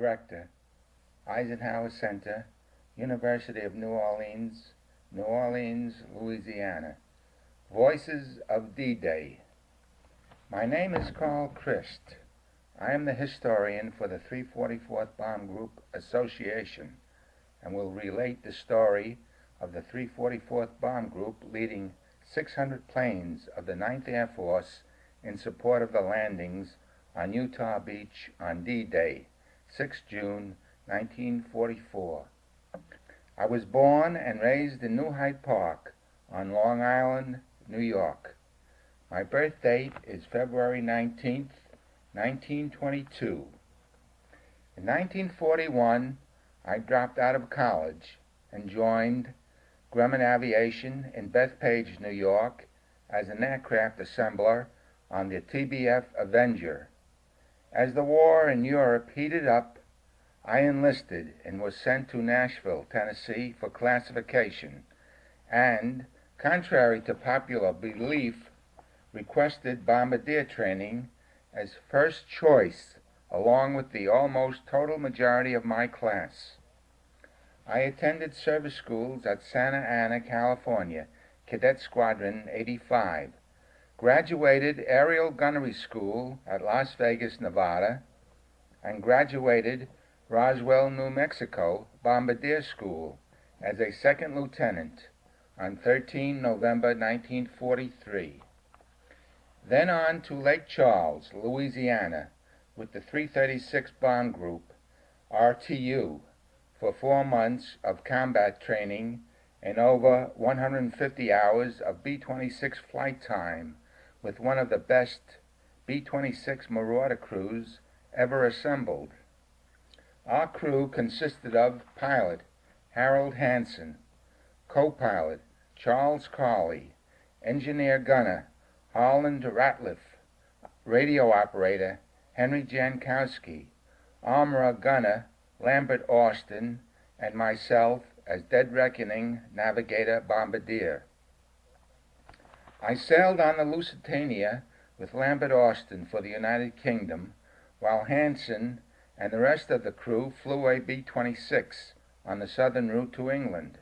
Director, Eisenhower Center, University of New Orleans, Louisiana. Voices of D-Day. My name is Carl Christ. I am the historian for the 344th Bomb Group Association and will relate the story of the 344th Bomb Group leading 600 planes of the 9th Air Force in support of the landings on Utah Beach on D-Day, 6 June 1944. I was born and raised in New Hyde Park on Long Island, New York. My birth date is February 19th, 1922. In 1941, I dropped out of college and joined Grumman Aviation in Bethpage, New York, as an aircraft assembler on the TBF Avenger. As the war in Europe heated up, I enlisted and was sent to Nashville, Tennessee for classification, and, contrary to popular belief, requested bombardier training as first choice along with the almost total majority of my class. I attended service schools at Santa Ana, California, Cadet Squadron 85, graduated Aerial Gunnery School at Las Vegas, Nevada, and graduated Roswell, New Mexico Bombardier School as a second lieutenant on 13 November 1943. Then on to Lake Charles, Louisiana, with the 336 Bomb Group, RTU, for 4 months of combat training and over 150 hours of B-26 flight time with one of the best B-26 Marauder crews ever assembled. Our crew consisted of pilot Harold Hansen, co-pilot Charles Carley, engineer-gunner Harland Ratliff, radio operator Henry Jankowski, armorer-gunner Lambert Austin, and myself as Dead Reckoning navigator bombardier. I sailed on the Lusitania with Lambert Austin for the United Kingdom, while Hansen and the rest of the crew flew a B-26 on the southern route to England.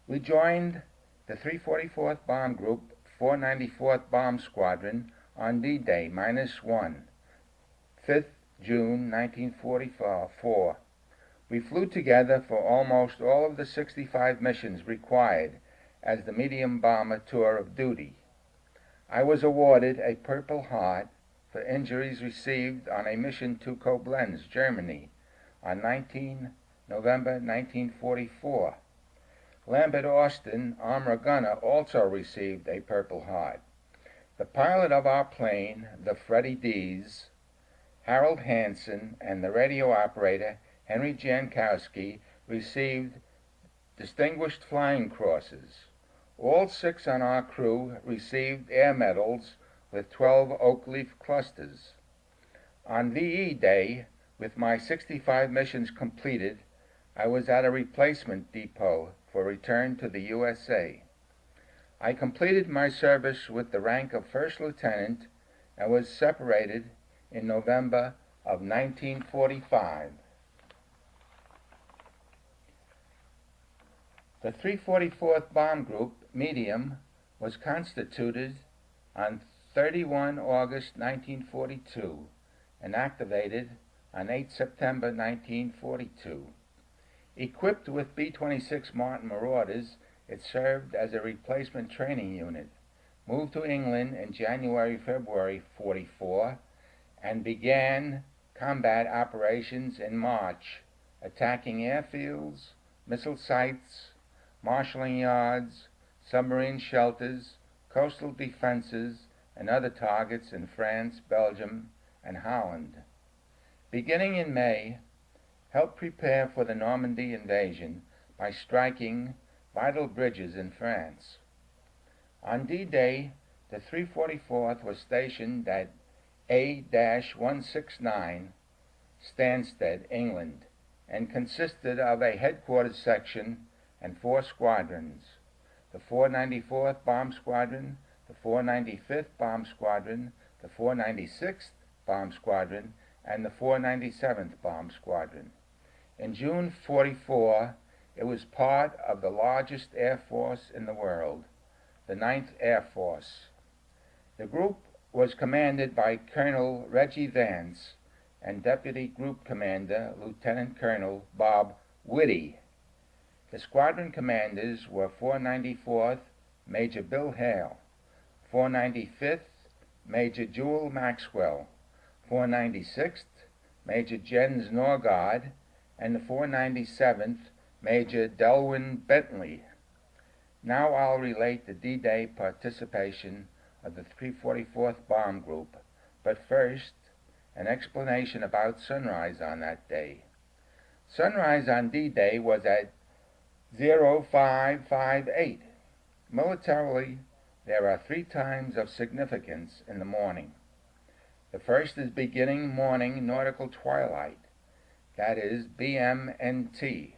We joined the 344th Bomb Group, 494th Bomb Squadron on D-Day -1, 5th June 1944. We flew together for almost all of the 65 missions required as the medium bomber tour of duty. I was awarded a Purple Heart for injuries received on a mission to Koblenz, Germany, on 19 November 1944. Lambert Austin, armor gunner, also received a Purple Heart. The pilot of our plane, the Freddie D's, Harold Hansen, and the radio operator, Henry Jankowski, received Distinguished Flying Crosses. All 6 on our crew received air medals with 12 oak leaf clusters. On VE Day, with my 65 missions completed, I was at a replacement depot for return to the USA. I completed my service with the rank of First Lieutenant and was separated in November of 1945. The 344th Bomb Group, medium, was constituted on 31 August 1942 and activated on 8 September 1942. Equipped with B-26 Martin Marauders, it served as a replacement training unit, moved to England in January-February 44, and began combat operations in March, attacking airfields, missile sites, marshalling yards, submarine shelters, coastal defenses, and other targets in France, Belgium, and Holland. Beginning in May, helped prepare for the Normandy invasion by striking vital bridges in France. On D-Day, the 344th was stationed at A-169, Stansted, England, and consisted of a headquarters section and 4 squadrons: the 494th Bomb Squadron, the 495th Bomb Squadron, the 496th Bomb Squadron, and the 497th Bomb Squadron. In June '44, it was part of the largest air force in the world, the 9th Air Force. The group was commanded by Colonel Reggie Vance and Deputy Group Commander Lieutenant Colonel Bob Whitty. The squadron commanders were 494th Major Bill Hale, 495th Major Jewel Maxwell, 496th Major Jens Norgard, and the 497th Major Delwyn Bentley. Now I'll relate the D-Day participation of the 344th Bomb Group, but first, an explanation about sunrise on that day. Sunrise on D-Day was at 0558. Militarily, there are 3 times of significance in the morning. The first is beginning morning nautical twilight, that is BMNT.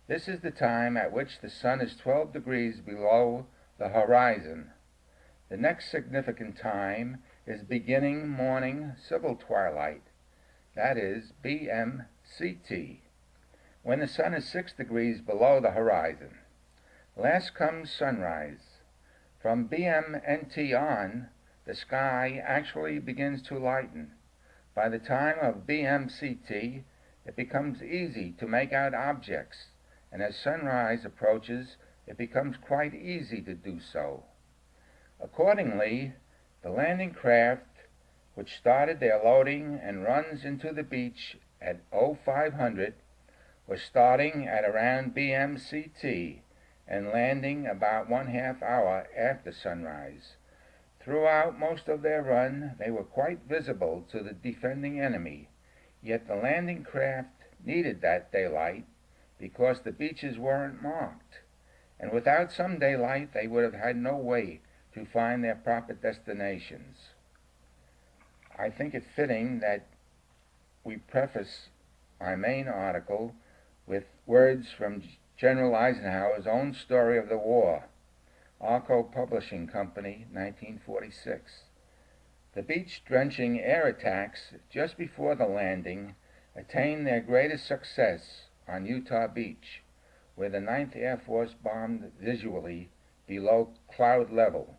This is the time at which the sun is 12 degrees below the horizon. The next significant time is beginning morning civil twilight, that is BMCT, when the sun is 6 degrees below the horizon. Last comes sunrise. From BMNT on, the sky actually begins to lighten. By the time of BMCT, it becomes easy to make out objects, and as sunrise approaches, it becomes quite easy to do so. Accordingly, the landing craft, which started their loading and runs into the beach at 0500, was starting at around BMCT and landing about 1/2 hour after sunrise. Throughout most of their run, they were quite visible to the defending enemy, yet the landing craft needed that daylight because the beaches weren't marked, and without some daylight they would have had no way to find their proper destinations. I think it fitting that we preface our main article with words from General Eisenhower's own story of the war, Arco Publishing Company, 1946. The beach-drenching air attacks just before the landing attained their greatest success on Utah Beach, where the 9th Air Force bombed visually below cloud level.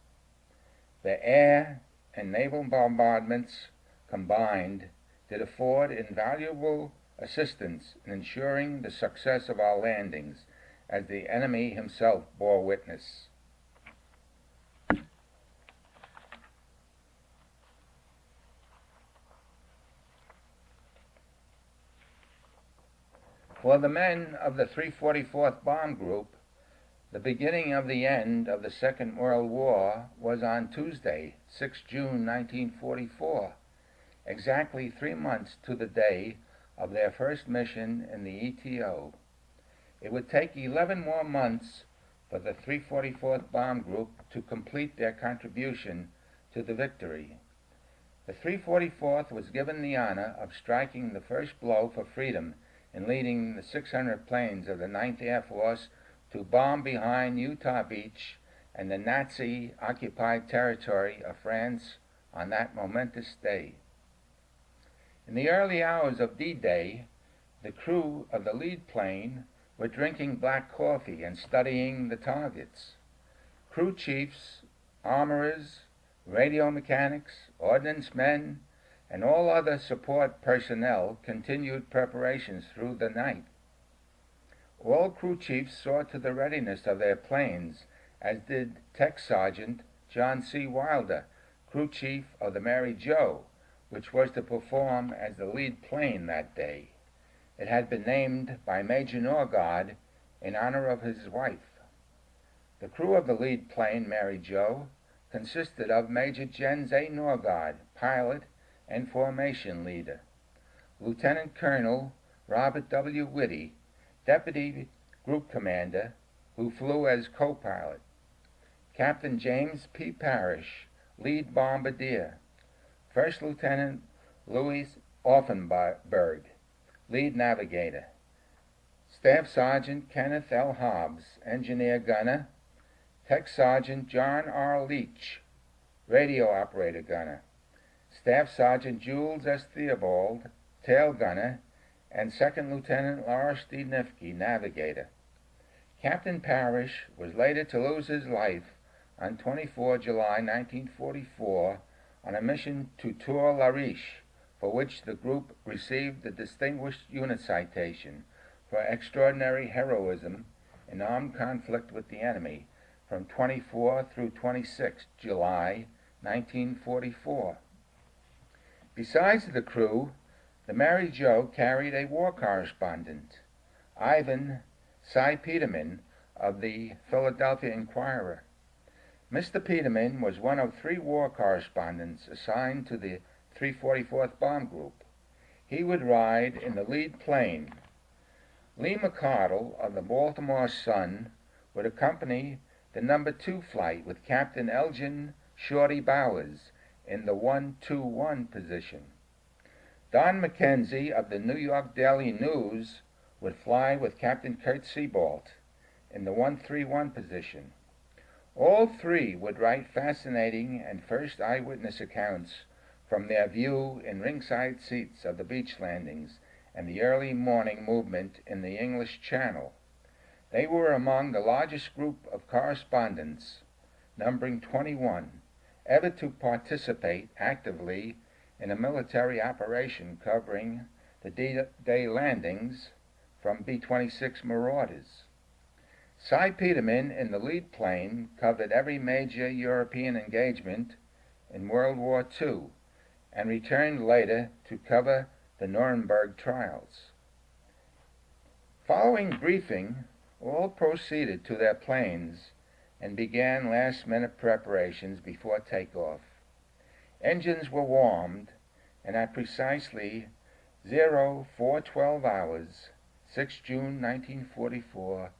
The air and naval bombardments combined did afford invaluable assistance in ensuring the success of our landings, as the enemy himself bore witness. For the men of the 344th Bomb Group, the beginning of the end of the Second World War was on Tuesday, 6 June 1944, exactly 3 months to the day of their first mission in the ETO. It would take 11 more months for the 344th Bomb Group to complete their contribution to the victory. The 344th was given the honor of striking the first blow for freedom in leading the 600 planes of the 9th Air Force to bomb behind Utah Beach and the Nazi-occupied territory of France on that momentous day. In the early hours of D-Day, the crew of the lead plane were drinking black coffee and studying the targets. Crew chiefs, armorers, radio mechanics, ordnance men, and all other support personnel continued preparations through the night. All crew chiefs saw to the readiness of their planes, as did Tech Sergeant John C. Wilder, crew chief of the Mary Jo, which was to perform as the lead plane that day. It had been named by Major Norgard in honor of his wife. The crew of the lead plane, Mary Jo, consisted of Major Jens A. Norgard, pilot and formation leader, Lieutenant Colonel Robert W. Whitty, Deputy Group Commander, who flew as co-pilot, Captain James P. Parrish, lead bombardier, First Lieutenant Louis Offenberg, lead navigator, Staff Sergeant Kenneth L. Hobbs, engineer gunner, Tech Sergeant John R. Leach, radio operator gunner, Staff Sergeant Jules S. Theobald, tail gunner, and Second Lieutenant Lawrence D. Nifke, navigator. Captain Parrish was later to lose his life on 24 July 1944 on a mission to Tour La Riche, for which the group received the Distinguished Unit Citation for extraordinary heroism in armed conflict with the enemy from 24 through 26 July 1944. Besides the crew, the Mary Jo carried a war correspondent, Ivan Cy Peterman of the Philadelphia Inquirer. Mr. Peterman was one of 3 war correspondents assigned to the 344th Bomb Group. He would ride in the lead plane. Lee McCardle of the Baltimore Sun would accompany the number 2 flight with Captain Elgin Shorty Bowers in the 121 position. Don McKenzie of the New York Daily News would fly with Captain Kurt Seabolt in the 131 position. All 3 would write fascinating and first eyewitness accounts from their view in ringside seats of the beach landings and the early morning movement in the English Channel. They were among the largest group of correspondents, numbering 21, ever to participate actively in a military operation covering the D-Day landings from B-26 Marauders. Cy Peterman in the lead plane covered every major European engagement in World War II and returned later to cover the Nuremberg trials. Following briefing, all proceeded to their planes and began last-minute preparations before takeoff. Engines were warmed, and at precisely 0412 hours, 6 June 1944,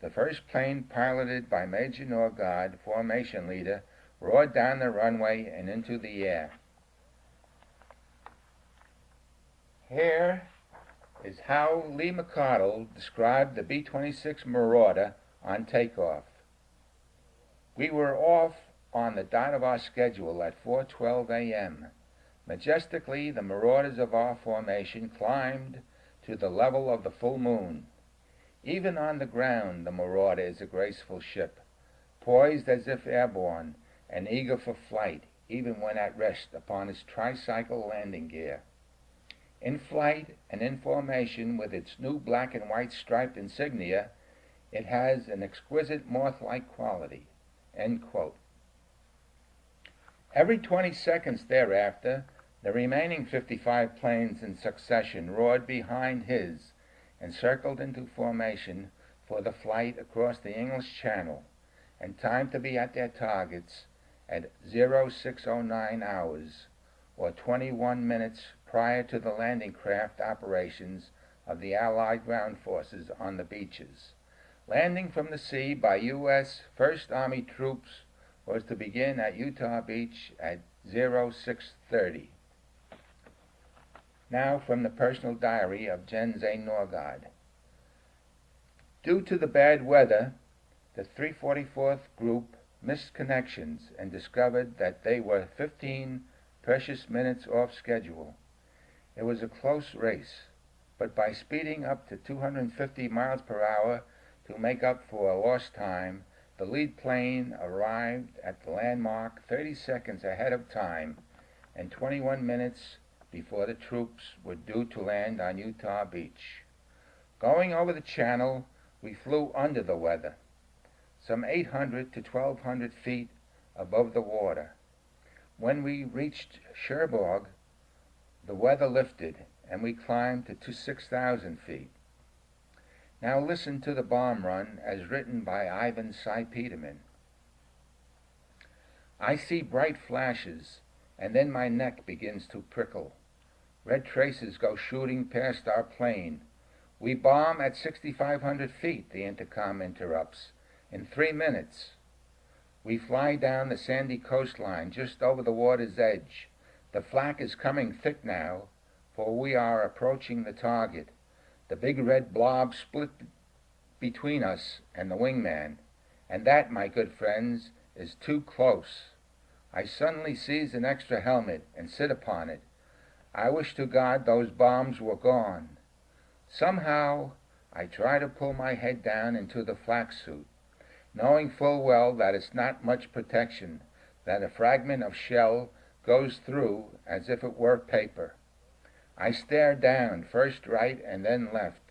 the first plane, piloted by Major Norgard, formation leader, roared down the runway and into the air. Here is how Lee McCardle described the B-26 Marauder on takeoff. We were off on the dot of our schedule at 4:12 a.m. Majestically, the Marauders of our formation climbed to the level of the full moon. Even on the ground, the Marauder is a graceful ship, poised as if airborne and eager for flight, even when at rest upon its tricycle landing gear. In flight and in formation with its new black and white striped insignia, it has an exquisite moth-like quality." End quote. Every 20 seconds thereafter, the remaining 55 planes in succession roared behind his and circled into formation for the flight across the English Channel, and timed to be at their targets at 0609 hours, or 21 minutes prior to the landing craft operations of the Allied ground forces on the beaches. Landing from the sea by U.S. First Army troops was to begin at Utah Beach at 0630. Now from the personal diary of Jens A. Norgard. Due to the bad weather, the 344th Group missed connections and discovered that they were 15 precious minutes off schedule. It was a close race, but by speeding up to 250 miles per hour to make up for lost time, the lead plane arrived at the landmark 30 seconds ahead of time and 21 minutes before the troops were due to land on Utah Beach. Going over the channel, we flew under the weather, some 800 to 1,200 feet above the water. When we reached Cherbourg, the weather lifted and we climbed to 6,000 feet. Now listen to the bomb run as written by Ivan Cy Peterman. "I see bright flashes, and then my neck begins to prickle. Red traces go shooting past our plane. We bomb at 6,500 feet, the intercom interrupts, in 3 minutes. We fly down the sandy coastline just over the water's edge. The flak is coming thick now, for we are approaching the target. The big red blob split between us and the wingman, and that, my good friends, is too close. I suddenly seize an extra helmet and sit upon it. I wish to God those bombs were gone. Somehow, I try to pull my head down into the flak suit, knowing full well that it's not much protection, that a fragment of shell goes through as if it were paper. I stare down, first right and then left,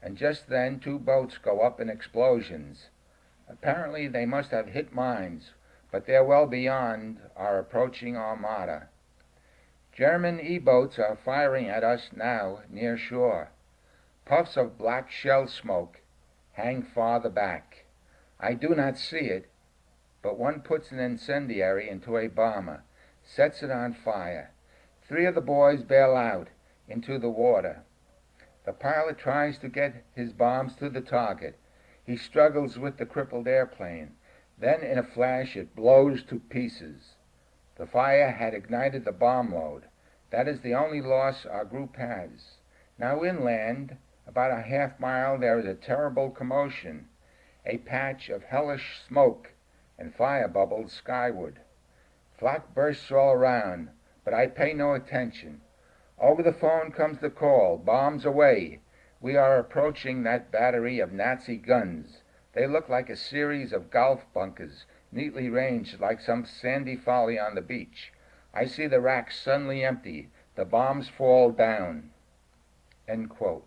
and just then 2 boats go up in explosions. Apparently they must have hit mines, but they're well beyond our approaching armada. German E-boats are firing at us now near shore. Puffs of black shell smoke hang farther back. I do not see it, but one puts an incendiary into a bomber, sets it on fire. 3 of the boys bail out into the water. The pilot tries to get his bombs to the target. He struggles with the crippled airplane. Then in a flash it blows to pieces. The fire had ignited the bomb load. That is the only loss our group has. Now inland, about a half-mile, there is a terrible commotion, a patch of hellish smoke and fire bubbles skyward. Flak bursts all around, but I pay no attention. Over the phone comes the call, bombs away. We are approaching that battery of Nazi guns. They look like a series of golf bunkers, neatly ranged like some sandy folly on the beach. I see the racks suddenly empty. The bombs fall down. End quote.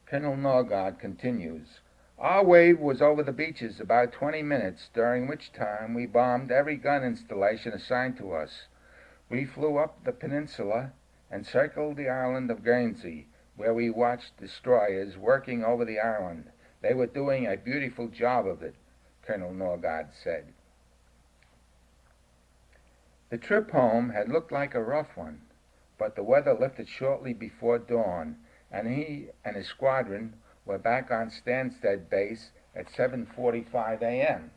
Colonel Norgard continues, our wave was over the beaches about 20 minutes, during which time we bombed every gun installation assigned to us. We flew up the peninsula and circled the island of Guernsey, where we watched destroyers working over the island. They were doing a beautiful job of it, Colonel Norgard said. The trip home had looked like a rough one, but the weather lifted shortly before dawn, and he and his squadron were back on Stansted Base at 7:45 a.m.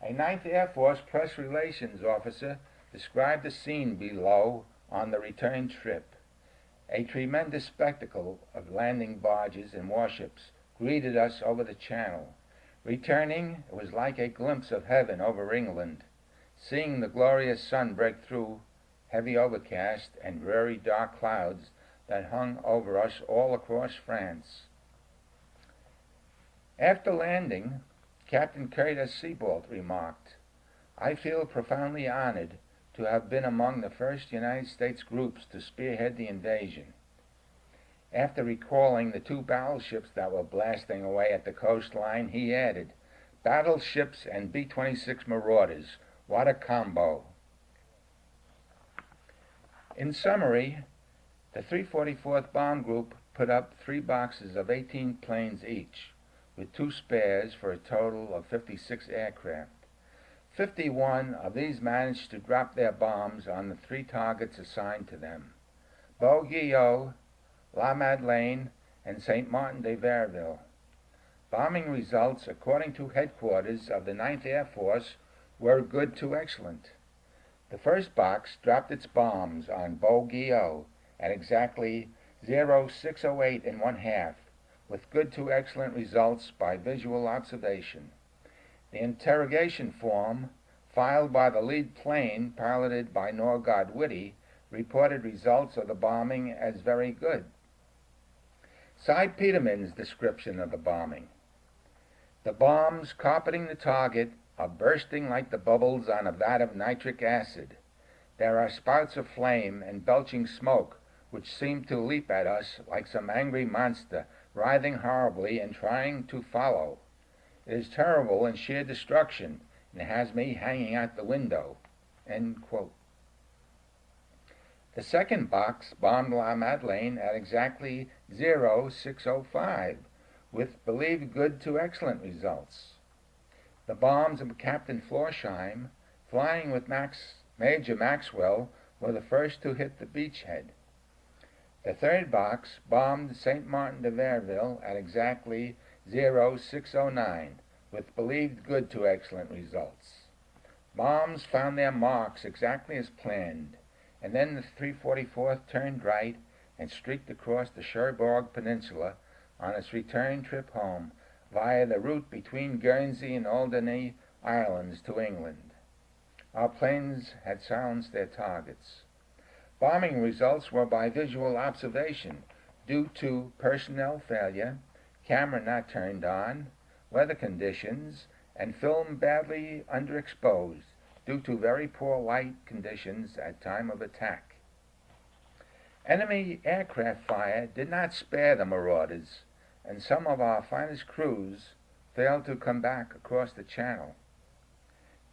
A 9th Air Force press relations officer described the scene below on the return trip. A tremendous spectacle of landing barges and warships greeted us over the channel. Returning, it was like a glimpse of heaven over England, seeing the glorious sun break through heavy overcast and dreary dark clouds that hung over us all across France. After landing, Captain Curtis Seabolt remarked, I feel profoundly honored to have been among the first United States groups to spearhead the invasion. After recalling the 2 battleships that were blasting away at the coastline, he added, battleships and B-26 Marauders, what a combo. In summary, the 344th Bomb Group put up 3 boxes of 18 planes each, with 2 spares for a total of 56 aircraft. 51 of these managed to drop their bombs on the 3 targets assigned to them, Beauguillot, La Madeleine, and St. Martin de Verville. Bombing results, according to headquarters of the 9th Air Force, were good to excellent. The first box dropped its bombs on Beauguillot at exactly 0608 1/2, with good to excellent results by visual observation. The interrogation form, filed by the lead plane piloted by Norgard Whitty, reported results of the bombing as very good. Cy Peterman's description of the bombing. The bombs carpeting the target are bursting like the bubbles on a vat of nitric acid. There are spouts of flame and belching smoke which seem to leap at us like some angry monster, writhing horribly and trying to follow. It is terrible and sheer destruction, and has me hanging out the window. End quote. The second box bombed La Madeleine at exactly 0605, with believed good to excellent results. The bombs of Captain Florsheim, flying with Major Maxwell, were the first to hit the beachhead. The third box bombed St. Martin de Verville at exactly 0609, with believed good to excellent results. Bombs found their marks exactly as planned, and then the 344th turned right and streaked across the Cherbourg Peninsula on its return trip home via the route between Guernsey and Alderney Islands to England. Our planes had silenced their targets. Bombing results were by visual observation due to personnel failure, camera not turned on, weather conditions, and film badly underexposed due to very poor light conditions at time of attack. Enemy aircraft fire did not spare the Marauders, and some of our finest crews failed to come back across the channel.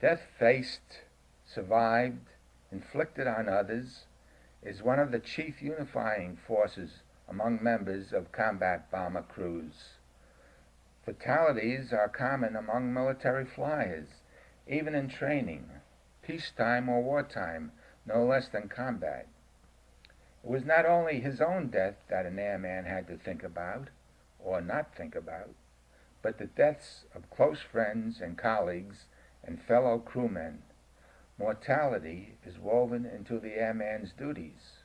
Death faced, survived, inflicted on others, is one of the chief unifying forces among members of combat bomber crews. Fatalities are common among military flyers, even in training, peacetime or wartime, no less than combat. It was not only his own death that an airman had to think about, or not think about, but the deaths of close friends and colleagues and fellow crewmen. Mortality is woven into the airman's duties.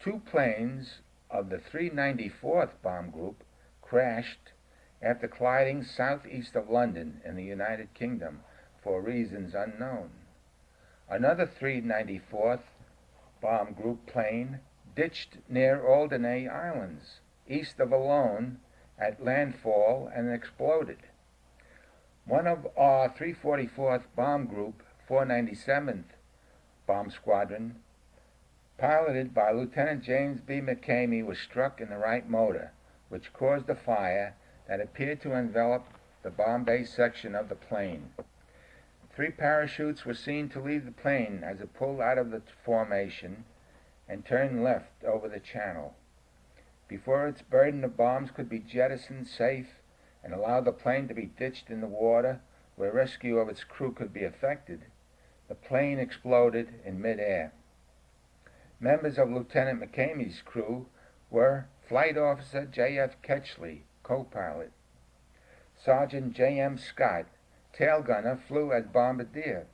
2 planes of the 394th Bomb Group crashed after colliding southeast of London in the United Kingdom for reasons unknown. Another 394th Bomb Group plane ditched near Alderney Islands, east of Alone, at landfall and exploded. One of our 344th Bomb Group 497th Bomb Squadron, piloted by Lieutenant James B. McCamey, was struck in the right motor, which caused a fire that appeared to envelop the bomb bay section of the plane. 3 parachutes were seen to leave the plane as it pulled out of the formation and turned left over the channel. Before its burden of bombs could be jettisoned safe and allow the plane to be ditched in the water where rescue of its crew could be effected, the plane exploded in midair. Members of Lieutenant McCamey's crew were Flight Officer J.F. Ketchley, co-pilot; Sergeant J.M. Scott, tail gunner, flew as bombardier;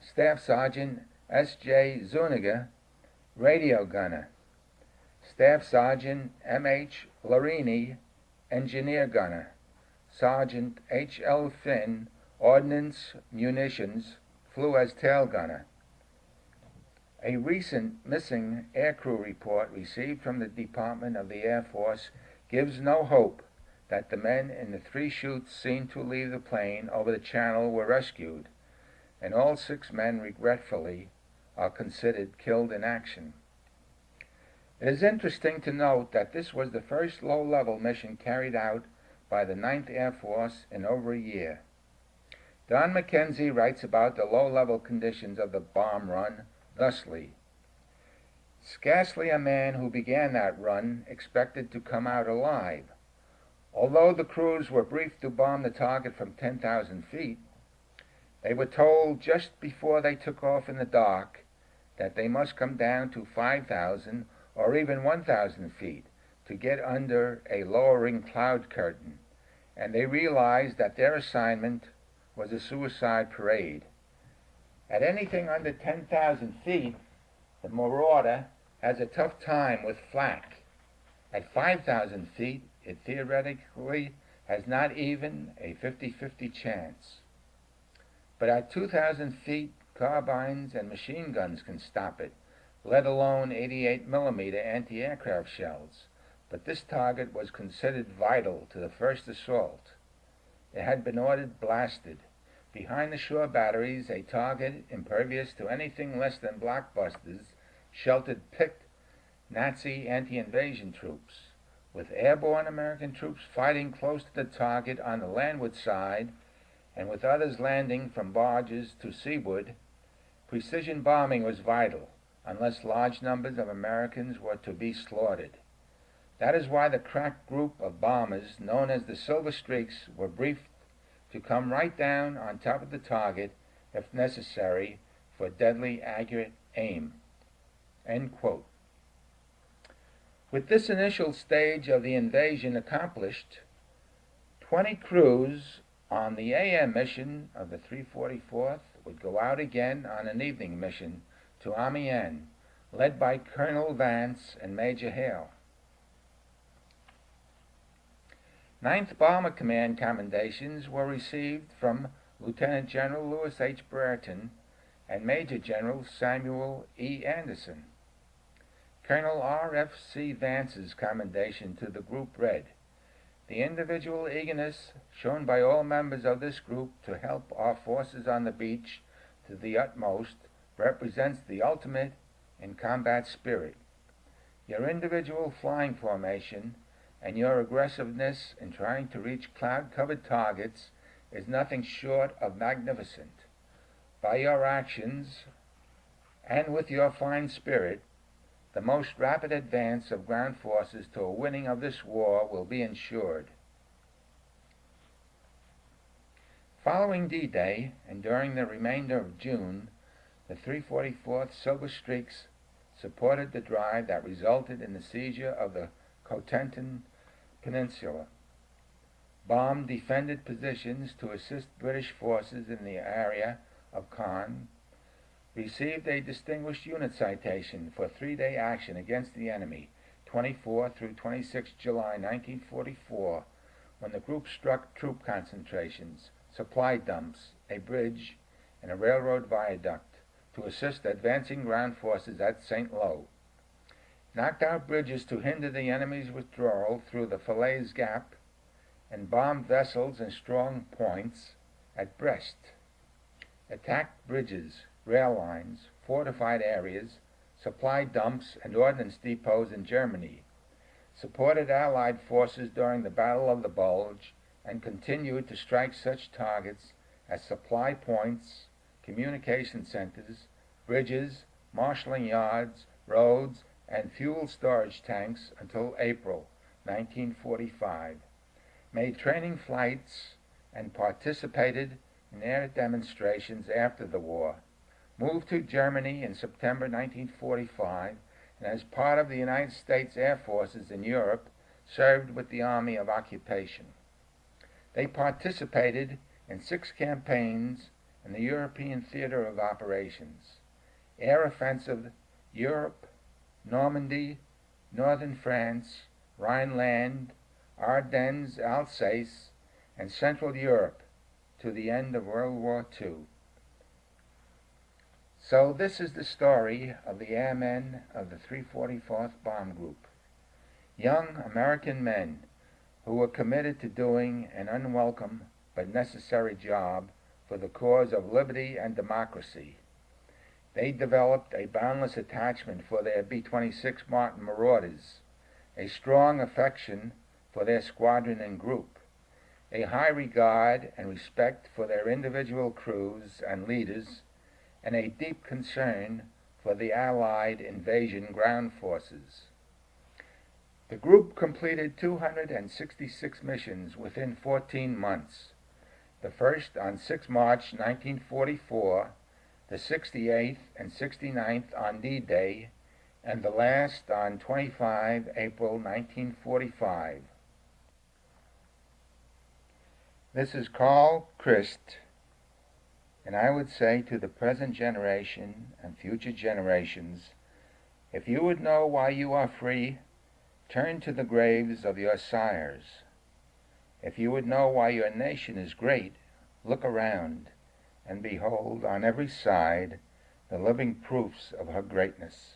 Staff Sergeant S.J. Zuniga, radio gunner; Staff Sergeant M.H. Larini, engineer gunner; Sergeant H.L. Finn, ordnance munitions, flew as tail gunner. A recent missing aircrew report received from the Department of the Air Force gives no hope that the men in the 3 chutes seen to leave the plane over the channel were rescued, and all 6 men regretfully are considered killed in action. It is interesting to note that this was the first low-level mission carried out by the 9th Air Force in over a year. Don McKenzie writes about the low-level conditions of the bomb run thusly: "Scarcely a man who began that run expected to come out alive. Although the crews were briefed to bomb the target from 10,000 feet, they were told just before they took off in the dark that they must come down to 5,000 or even 1,000 feet to get under a lowering cloud curtain, and they realized that their assignment was a suicide parade. At anything under 10,000 feet, the Marauder has a tough time with flak. At 5,000 feet, it theoretically has not even a 50-50 chance. But at 2,000 feet, carbines and machine guns can stop it, let alone 88mm anti-aircraft shells. But this target was considered vital to the first assault. It had been ordered blasted. Behind the shore batteries, a target impervious to anything less than blockbusters sheltered picked Nazi anti-invasion troops. With airborne American troops fighting close to the target on the landward side, and with others landing from barges to seaward, precision bombing was vital, unless large numbers of Americans were to be slaughtered. That is why the crack group of bombers, known as the Silver Streaks, were briefed to come right down on top of the target, if necessary, for deadly accurate aim." End quote. With this initial stage of the invasion accomplished, 20 crews on the AM mission of the 344th would go out again on an evening mission to Amiens, led by Colonel Vance and Major Hale. 9th Bomber Command commendations were received from Lieutenant General Louis H. Brereton and Major General Samuel E. Anderson. Colonel R.F.C. Vance's commendation to the group read, "The individual eagerness shown by all members of this group to help our forces on the beach to the utmost represents the ultimate in combat spirit. Your individual flying formation and your aggressiveness in trying to reach cloud-covered targets is nothing short of magnificent. By your actions and with your fine spirit, the most rapid advance of ground forces to a winning of this war will be ensured." Following D-Day and during the remainder of June, the 344th Silver Streaks supported the drive that resulted in the seizure of the Cotentin Peninsula, bombed defended positions to assist British forces in the area of Akron, received a Distinguished Unit Citation for 3-day action against the enemy, 24 through 26 July 1944, when the group struck troop concentrations, supply dumps, a bridge, and a railroad viaduct to assist advancing ground forces at St. Lo, knocked out bridges to hinder the enemy's withdrawal through the Falaise Gap, and bombed vessels and strong points at Brest, attacked bridges, rail lines, fortified areas, supply dumps, and ordnance depots in Germany, supported Allied forces during the Battle of the Bulge, and continued to strike such targets as supply points, communication centers, bridges, marshalling yards, roads, and fuel storage tanks until April 1945, made training flights, and participated in air demonstrations after the war, moved to Germany in September 1945, and as part of the United States Air Forces in Europe, served with the Army of Occupation. They participated in 6 campaigns in the European Theater of Operations: Air Offensive, Europe, Normandy, Northern France, Rhineland, Ardennes, Alsace, and Central Europe to the end of World War II. So this is the story of the airmen of the 344th Bomb Group, young American men who were committed to doing an unwelcome but necessary job for the cause of liberty and democracy. They developed a boundless attachment for their B-26 Martin Marauders, a strong affection for their squadron and group, a high regard and respect for their individual crews and leaders, and a deep concern for the Allied invasion ground forces. The group completed 266 missions within 14 months, the first on 6 March 1944, the 68th and 69th on D-Day, and the last on 25 April 1945. This is Carl Christ, and I would say to the present generation and future generations, if you would know why you are free, turn to the graves of your sires. If you would know why your nation is great, look around, and behold on every side the living proofs of her greatness.